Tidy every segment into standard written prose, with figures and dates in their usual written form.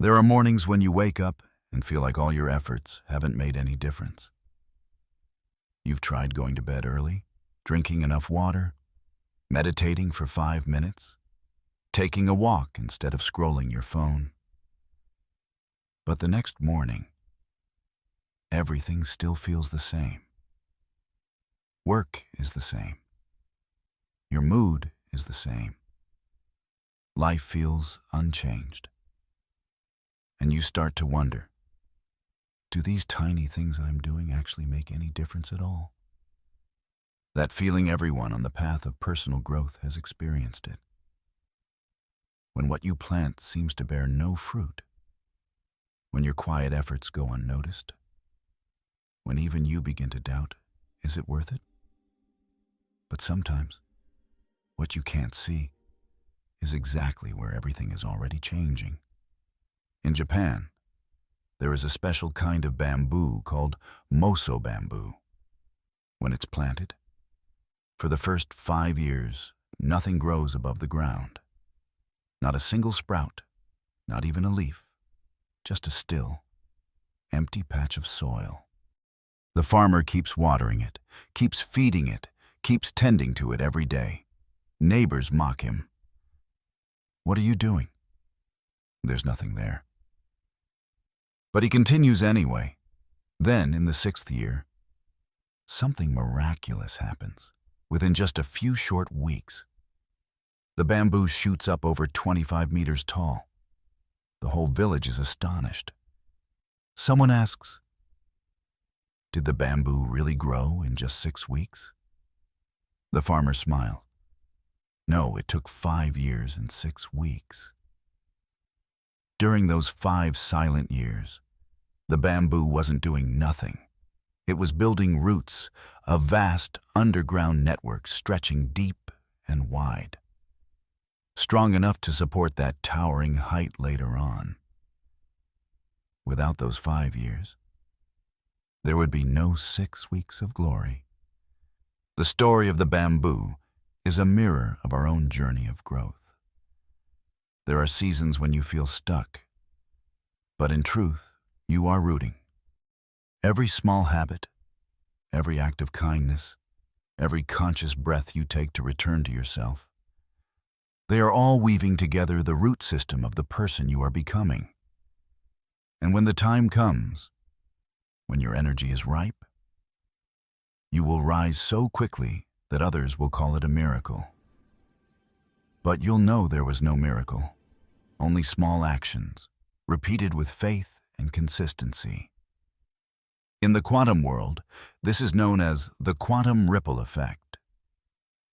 There are mornings when you wake up and feel like all your efforts haven't made any difference. You've tried going to bed early, drinking enough water, meditating for 5 minutes, taking a walk instead of scrolling your phone. But the next morning, everything still feels the same. Work is the same. Your mood is the same. Life feels unchanged. And you start to wonder, do these tiny things I'm doing actually make any difference at all? That feeling everyone on the path of personal growth has experienced it. When what you plant seems to bear no fruit, when your quiet efforts go unnoticed, when even you begin to doubt, is it worth it? But sometimes, what you can't see is exactly where everything is already changing. In Japan, there is a special kind of bamboo called moso bamboo. When it's planted, for the first 5 years, nothing grows above the ground. Not a single sprout, not even a leaf, just a still, empty patch of soil. The farmer keeps watering it, keeps feeding it, keeps tending to it every day. Neighbors mock him. What are you doing? There's nothing there. But he continues anyway. Then, in the 6th year, something miraculous happens. Within just a few short weeks, the bamboo shoots up over 25 meters tall. The whole village is astonished. Someone asks, did the bamboo really grow in just 6 weeks? The farmer smiles. No, it took 5 years and 6 weeks. During those 5 silent years, the bamboo wasn't doing nothing. It was building roots, a vast underground network stretching deep and wide, strong enough to support that towering height later on. Without those 5 years, there would be no 6 weeks of glory. The story of the bamboo is a mirror of our own journey of growth. There are seasons when you feel stuck, but in truth, you are rooting. Every small habit, every act of kindness, every conscious breath you take to return to yourself, they are all weaving together the root system of the person you are becoming. And when the time comes, when your energy is ripe, you will rise so quickly that others will call it a miracle. But you'll know there was no miracle, only small actions, repeated with faith and consistency. In the quantum world, this is known as the quantum ripple effect,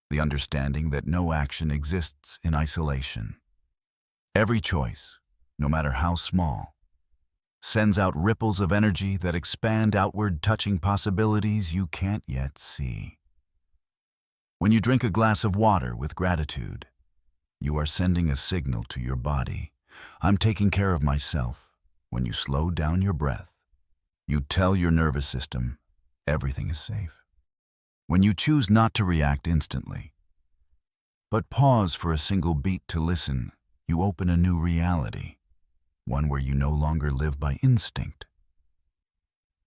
the understanding that no action exists in isolation. Every choice, no matter how small, sends out ripples of energy that expand outward, touching possibilities you can't yet see. When you drink a glass of water with gratitude, you are sending a signal to your body, I'm taking care of myself. When you slow down your breath, you tell your nervous system, everything is safe. When you choose not to react instantly, but pause for a single beat to listen, you open a new reality, one where you no longer live by instinct,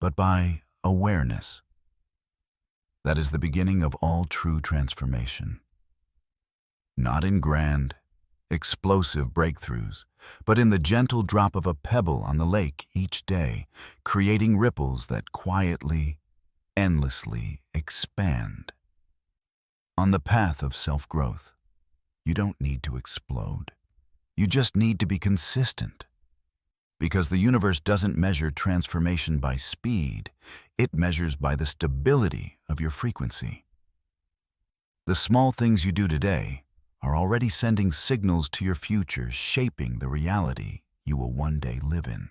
but by awareness. That is the beginning of all true transformation. Not in grand, explosive breakthroughs, but in the gentle drop of a pebble on the lake each day, creating ripples that quietly, endlessly expand. On the path of self-growth, you don't need to explode. You just need to be consistent. Because the universe doesn't measure transformation by speed, it measures by the stability of your frequency. The small things you do today are already sending signals to your future, shaping the reality you will one day live in.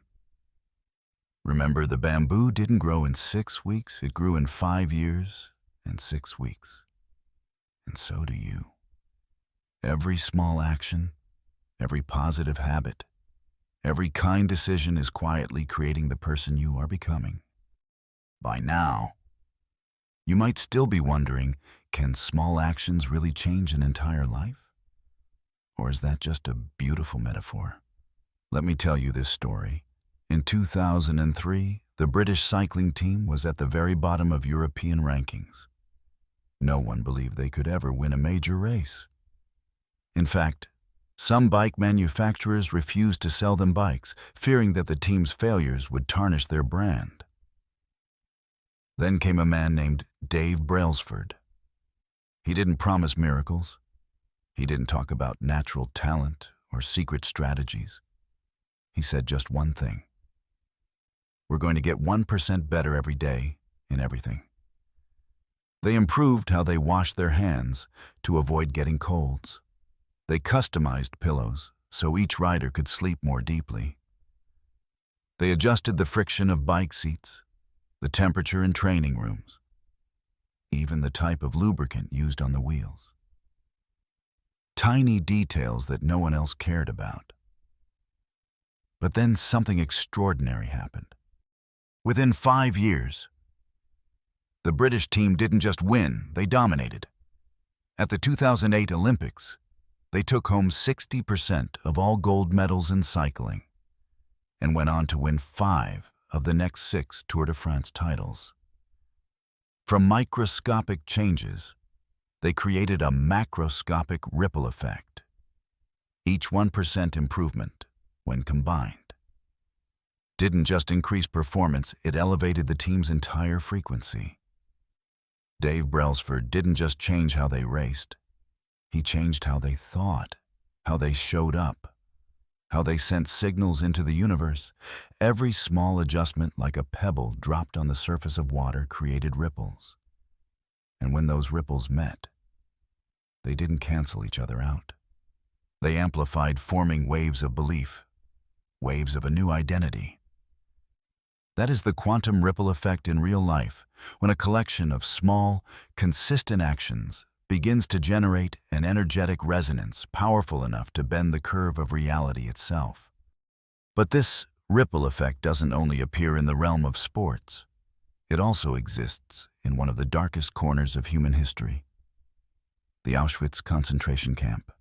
Remember, the bamboo didn't grow in 6 weeks, it grew in 5 years and 6 weeks. And so do you. Every small action, every positive habit, every kind decision is quietly creating the person you are becoming. By now, you might still be wondering, can small actions really change an entire life? Or is that just a beautiful metaphor, Let me tell you this story. In 2003, the British cycling team was at the very bottom of European rankings. No one believed they could ever win a major race. In fact, some bike manufacturers refused to sell them bikes, fearing that the team's failures would tarnish their brand. Then came a man named Dave Brailsford. He didn't promise miracles. He didn't talk about natural talent or secret strategies. He said just one thing. We're going to get 1% better every day in everything. They improved how they washed their hands to avoid getting colds. They customized pillows so each rider could sleep more deeply. They adjusted the friction of bike seats, the temperature in training rooms, even the type of lubricant used on the wheels. Tiny details that no one else cared about. But then something extraordinary happened. Within 5 years, the British team didn't just win, they dominated. At the 2008 Olympics, they took home 60% of all gold medals in cycling and went on to win 5 of the next 6 Tour de France titles. From microscopic changes, they created a macroscopic ripple effect. Each 1% improvement, when combined, didn't just increase performance, it elevated the team's entire frequency. Dave Brailsford didn't just change how they raced. He changed how they thought, how they showed up, how they sent signals into the universe. Every small adjustment, like a pebble dropped on the surface of water, created ripples. And when those ripples met, they didn't cancel each other out. They amplified, forming waves of belief, waves of a new identity. That is the quantum ripple effect in real life, when a collection of small, consistent actions begins to generate an energetic resonance powerful enough to bend the curve of reality itself. But this ripple effect doesn't only appear in the realm of sports. It also exists in one of the darkest corners of human history, the Auschwitz concentration camp.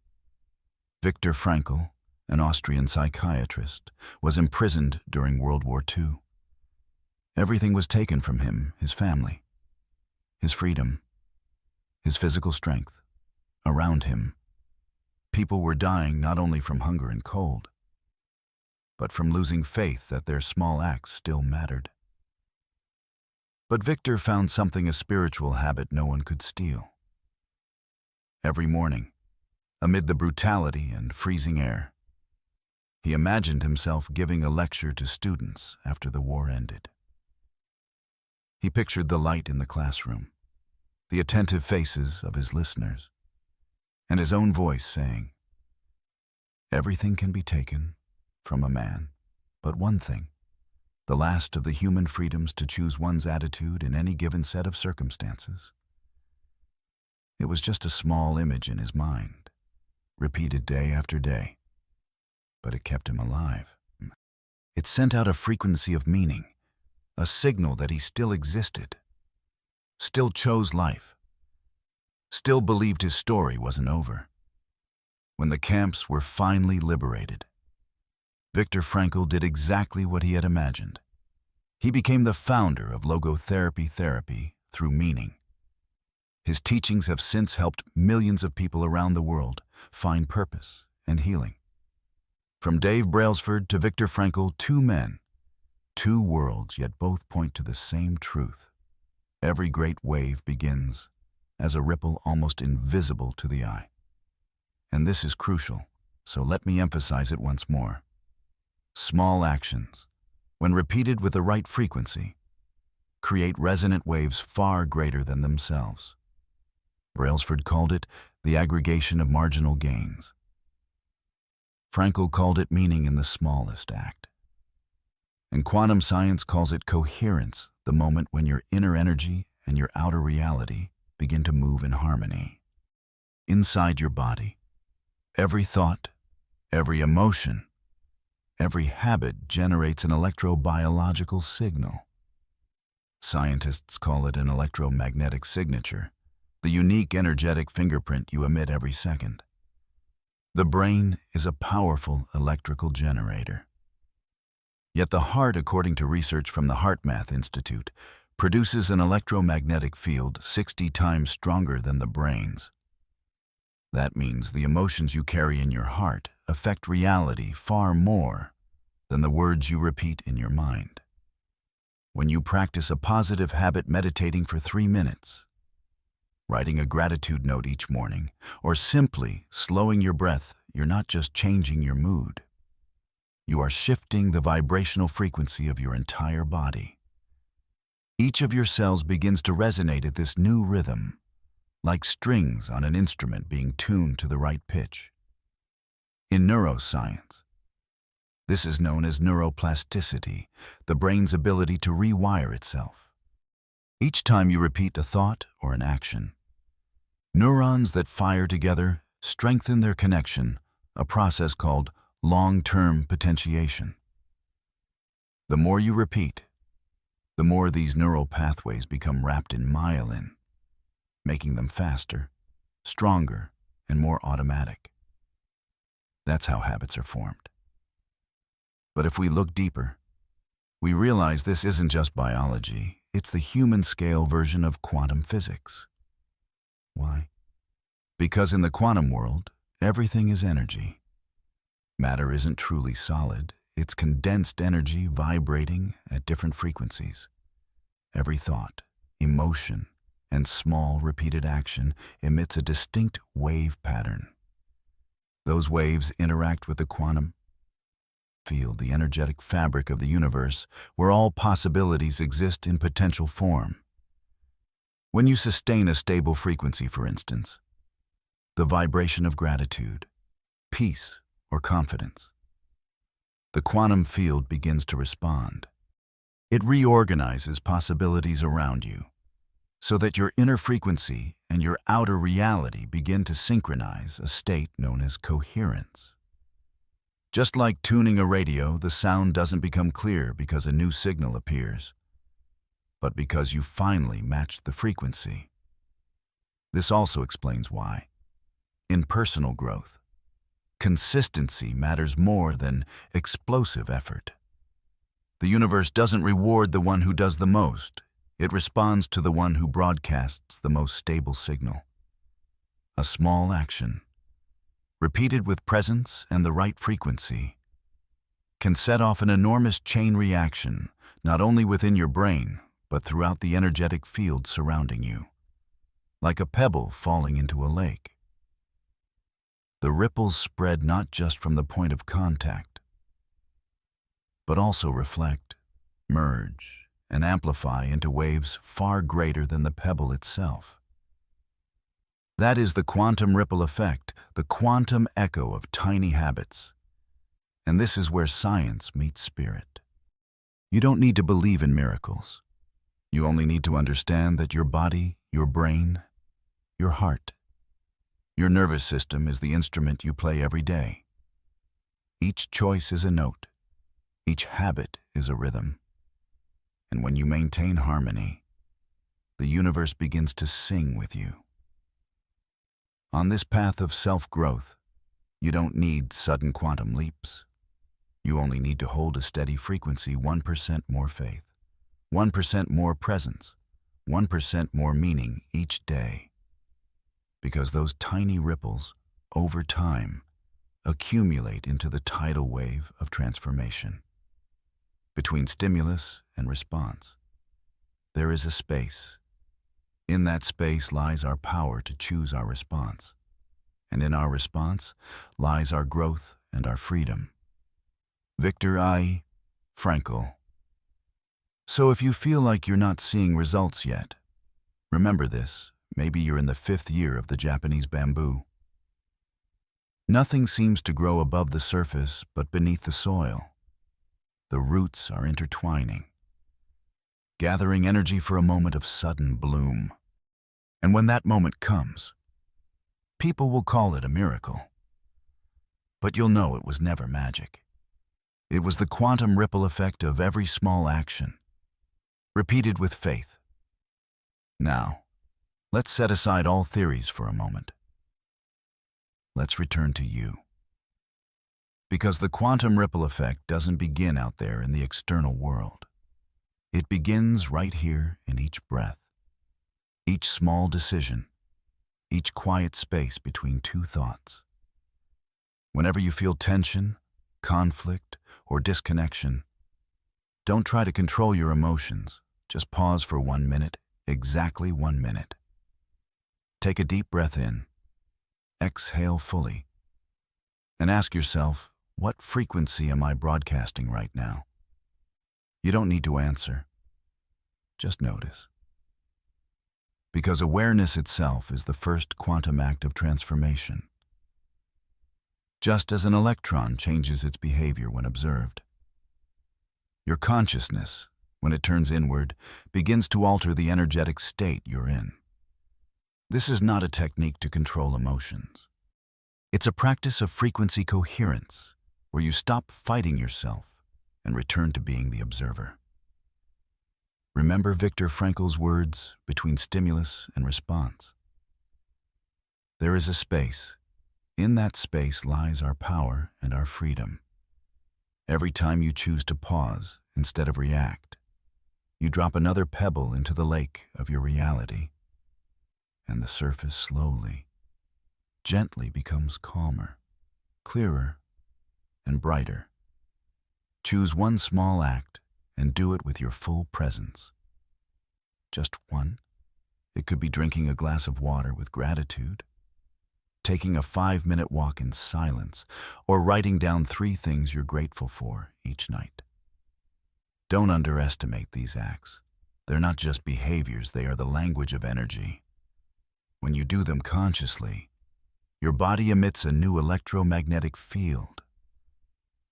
Viktor Frankl, an Austrian psychiatrist, was imprisoned during World War II. Everything was taken from him, his family, his freedom, his physical strength. Around him, people were dying not only from hunger and cold, but from losing faith that their small acts still mattered. But Victor found something, a spiritual habit no one could steal. Every morning, amid the brutality and freezing air, he imagined himself giving a lecture to students after the war ended. He pictured the light in the classroom, the attentive faces of his listeners, and his own voice saying, "Everything can be taken from a man, but one thing, the last of the human freedoms to choose one's attitude in any given set of circumstances." It was just a small image in his mind, repeated day after day, but it kept him alive. It sent out a frequency of meaning, a signal that he still existed, still chose life, still believed his story wasn't over. When the camps were finally liberated, Viktor Frankl did exactly what he had imagined. He became the founder of logotherapy therapy through meaning. His teachings have since helped millions of people around the world find purpose and healing. From Dave Brailsford to Viktor Frankl, 2 men, 2 worlds, yet both point to the same truth. Every great wave begins as a ripple almost invisible to the eye. And this is crucial, so let me emphasize it once more. Small actions, when repeated with the right frequency, create resonant waves far greater than themselves. Brailsford called it the aggregation of marginal gains. Frankl called it meaning in the smallest act. And quantum science calls it coherence, the moment when your inner energy and your outer reality begin to move in harmony. Inside your body, every thought, every emotion, every habit generates an electrobiological signal. Scientists call it an electromagnetic signature, the unique energetic fingerprint you emit every second. The brain is a powerful electrical generator. Yet the heart, according to research from the HeartMath Institute, produces an electromagnetic field 60 times stronger than the brain's. That means the emotions you carry in your heart affect reality far more than the words you repeat in your mind. When you practice a positive habit, meditating for 3 minutes, writing a gratitude note each morning, or simply slowing your breath, you're not just changing your mood. You are shifting the vibrational frequency of your entire body. Each of your cells begins to resonate at this new rhythm, like strings on an instrument being tuned to the right pitch. In neuroscience, this is known as neuroplasticity, the brain's ability to rewire itself. Each time you repeat a thought or an action, neurons that fire together strengthen their connection, a process called long-term potentiation. The more you repeat, the more these neural pathways become wrapped in myelin, making them faster, stronger, and more automatic. That's how habits are formed. But if we look deeper, we realize this isn't just biology, it's the human-scale version of quantum physics. Why? Because in the quantum world, everything is energy. Matter isn't truly solid, it's condensed energy vibrating at different frequencies. Every thought, emotion, and small repeated action emits a distinct wave pattern. Those waves interact with the quantum field, the energetic fabric of the universe, where all possibilities exist in potential form. When you sustain a stable frequency, for instance, the vibration of gratitude, peace, or confidence, the quantum field begins to respond. It reorganizes possibilities around you so that your inner frequency and your outer reality begin to synchronize, a state known as coherence. Just like tuning a radio, the sound doesn't become clear because a new signal appears, but because you finally matched the frequency. This also explains why, in personal growth, consistency matters more than explosive effort. The universe doesn't reward the one who does the most. It responds to the one who broadcasts the most stable signal. A small action, repeated with presence and the right frequency, can set off an enormous chain reaction, not only within your brain, but throughout the energetic field surrounding you, like a pebble falling into a lake. The ripples spread not just from the point of contact, but also reflect, merge, and amplify into waves far greater than the pebble itself. That is the quantum ripple effect, the quantum echo of tiny habits. And this is where science meets spirit. You don't need to believe in miracles. You only need to understand that your body, your brain, your heart, your nervous system is the instrument you play every day. Each choice is a note. Each habit is a rhythm. And when you maintain harmony, the universe begins to sing with you. On this path of self-growth, you don't need sudden quantum leaps. You only need to hold a steady frequency, 1% more faith, 1% more presence, 1% more meaning each day. Because those tiny ripples, over time, accumulate into the tidal wave of transformation. Between stimulus and response, there is a space. In that space lies our power to choose our response. And in our response lies our growth and our freedom. Viktor Frankl. So if you feel like you're not seeing results yet, remember this. Maybe you're in the 5th year of the Japanese bamboo. Nothing seems to grow above the surface but beneath the soil. The roots are intertwining, gathering energy for a moment of sudden bloom. And when that moment comes, people will call it a miracle. But you'll know it was never magic. It was the quantum ripple effect of every small action, repeated with faith. Now, let's set aside all theories for a moment. let's return to you. Because the quantum ripple effect doesn't begin out there in the external world. It begins right here in each breath, each small decision, each quiet space between two thoughts. Whenever you feel tension, conflict, or disconnection, don't try to control your emotions. Just pause for 1 minute, exactly 1 minute. Take a deep breath in, exhale fully, and ask yourself, what frequency am I broadcasting right now? You don't need to answer. Just notice. Because awareness itself is the first quantum act of transformation. Just as an electron changes its behavior when observed, your consciousness, when it turns inward, begins to alter the energetic state you're in. This is not a technique to control emotions. It's a practice of frequency coherence, where you stop fighting yourself and return to being the observer. Remember Viktor Frankl's words, between stimulus and response. There is a space. In that space lies our power and our freedom. Every time you choose to pause instead of react, you drop another pebble into the lake of your reality, and the surface slowly, gently becomes calmer, clearer, and brighter. Choose one small act and do it with your full presence. Just one. It could be drinking a glass of water with gratitude, taking a 5-minute walk in silence, or writing down 3 things you're grateful for each night. Don't underestimate these acts. They're not just behaviors, they are the language of energy. When you do them consciously, your body emits a new electromagnetic field.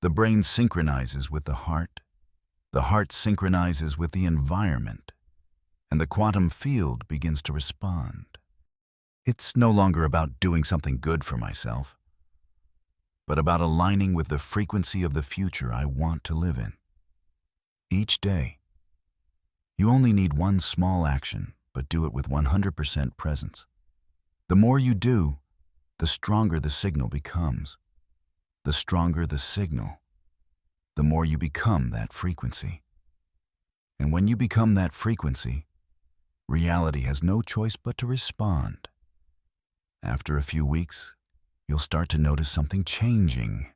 The brain synchronizes with the heart synchronizes with the environment, and the quantum field begins to respond. It's no longer about doing something good for myself, but about aligning with the frequency of the future I want to live in. Each day, you only need one small action, but do it with 100% presence. The more you do, the stronger the signal becomes. The stronger the signal, the more you become that frequency. And when you become that frequency, reality has no choice but to respond. After a few weeks, you'll start to notice something changing,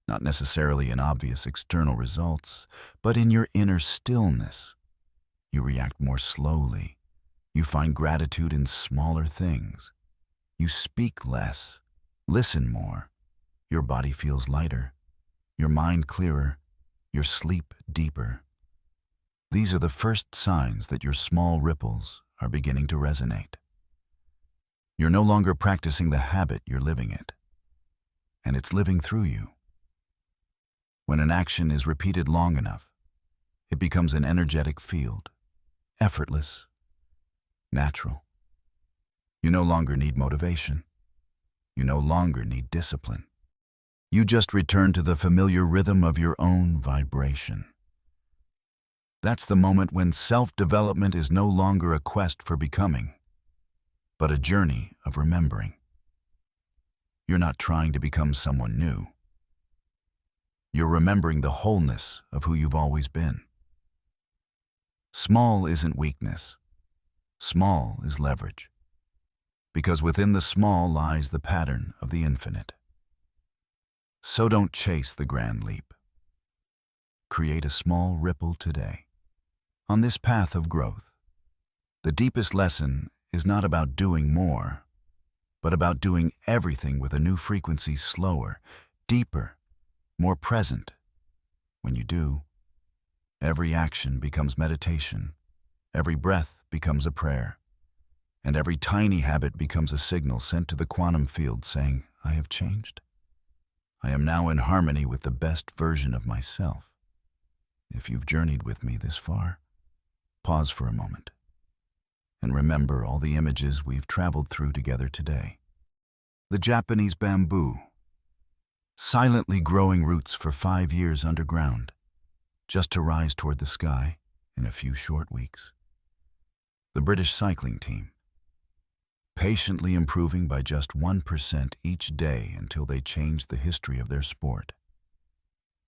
not necessarily in obvious external results, but in your inner stillness. You react more slowly. You find gratitude in smaller things. You speak less, listen more. Your body feels lighter, your mind clearer, your sleep deeper. These are the first signs that your small ripples are beginning to resonate. You're no longer practicing the habit, you're living it, and it's living through you. When an action is repeated long enough, it becomes an energetic field, effortless, natural. You no longer need motivation. You no longer need discipline. You just return to the familiar rhythm of your own vibration. That's the moment when self-development is no longer a quest for becoming, but a journey of remembering. You're not trying to become someone new. You're remembering the wholeness of who you've always been. Small isn't weakness. Small is leverage. Because within the small lies the pattern of the infinite. So don't chase the grand leap. Create a small ripple today. On this path of growth, the deepest lesson is not about doing more, but about doing everything with a new frequency, slower, deeper, more present. When you do, every action becomes meditation, every breath becomes a prayer, and every tiny habit becomes a signal sent to the quantum field saying, I have changed. I am now in harmony with the best version of myself. If you've journeyed with me this far, pause for a moment and remember all the images we've traveled through together today. The Japanese bamboo, silently growing roots for 5 years underground, just to rise toward the sky in a few short weeks. The British cycling team, patiently improving by just 1% each day until they changed the history of their sport.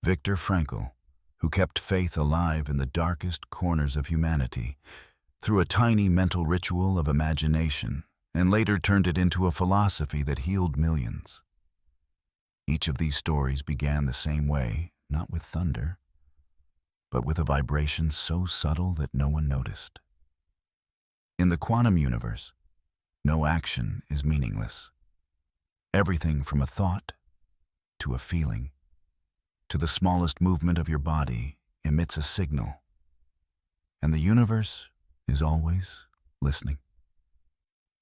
Viktor Frankl, who kept faith alive in the darkest corners of humanity through a tiny mental ritual of imagination, and later turned it into a philosophy that healed millions. Each of these stories began the same way, not with thunder, but with a vibration so subtle that no one noticed. In the quantum universe, no action is meaningless. Everything from a thought to a feeling to the smallest movement of your body emits a signal, and the universe is always listening.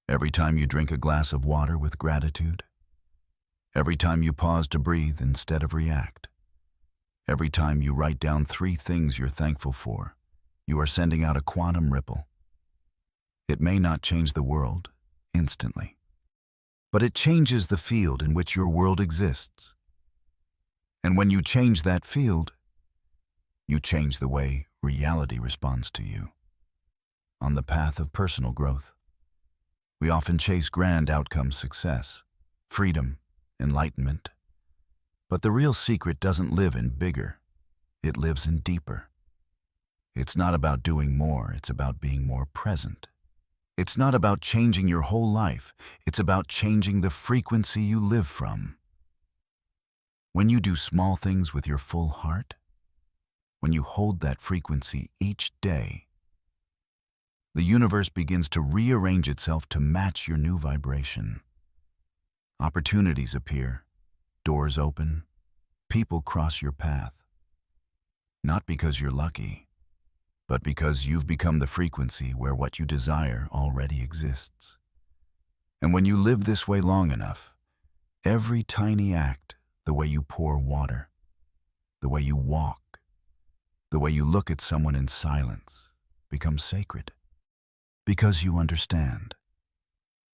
Every time you drink a glass of water with gratitude, every time you pause to breathe instead of react, every time you write down 3 things you're thankful for, you are sending out a quantum ripple. It may not change the world instantly, but it changes the field in which your world exists. And when you change that field, you change the way reality responds to you. On the path of personal growth, we often chase grand outcome success, freedom, enlightenment. But the real secret doesn't live in bigger, it lives in deeper. It's not about doing more, it's about being more present. It's not about changing your whole life, it's about changing the frequency you live from. When you do small things with your full heart, when you hold that frequency each day, the universe begins to rearrange itself to match your new vibration. Opportunities appear, doors open, people cross your path. Not because you're lucky, but because you've become the frequency where what you desire already exists. And when you live this way long enough, every tiny act, the way you pour water, the way you walk, the way you look at someone in silence, becomes sacred. Because you understand.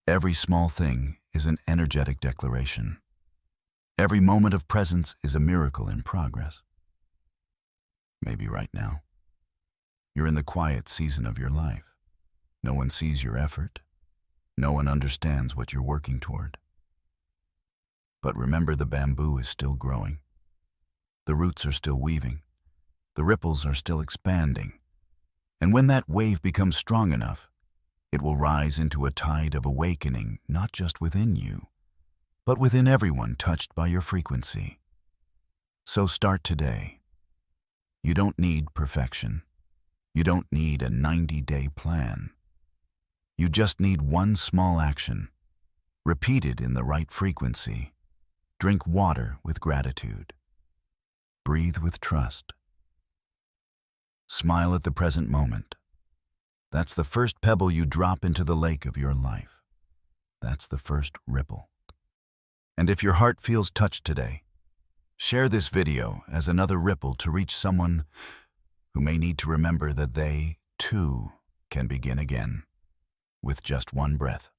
Every small thing is an energetic declaration. Every moment of presence is a miracle in progress. Maybe right now, you're in the quiet season of your life. No one sees your effort. No one understands what you're working toward. But remember, the bamboo is still growing. The roots are still weaving. The ripples are still expanding. And when that wave becomes strong enough, it will rise into a tide of awakening, not just within you, but within everyone touched by your frequency. So start today. You don't need perfection. You don't need a 90-day plan. You just need one small action, repeated in the right frequency. Drink water with gratitude. Breathe with trust. Smile at the present moment. That's the first pebble you drop into the lake of your life. That's the first ripple. And if your heart feels touched today, share this video as another ripple to reach someone who may need to remember that they, too, can begin again with just one breath.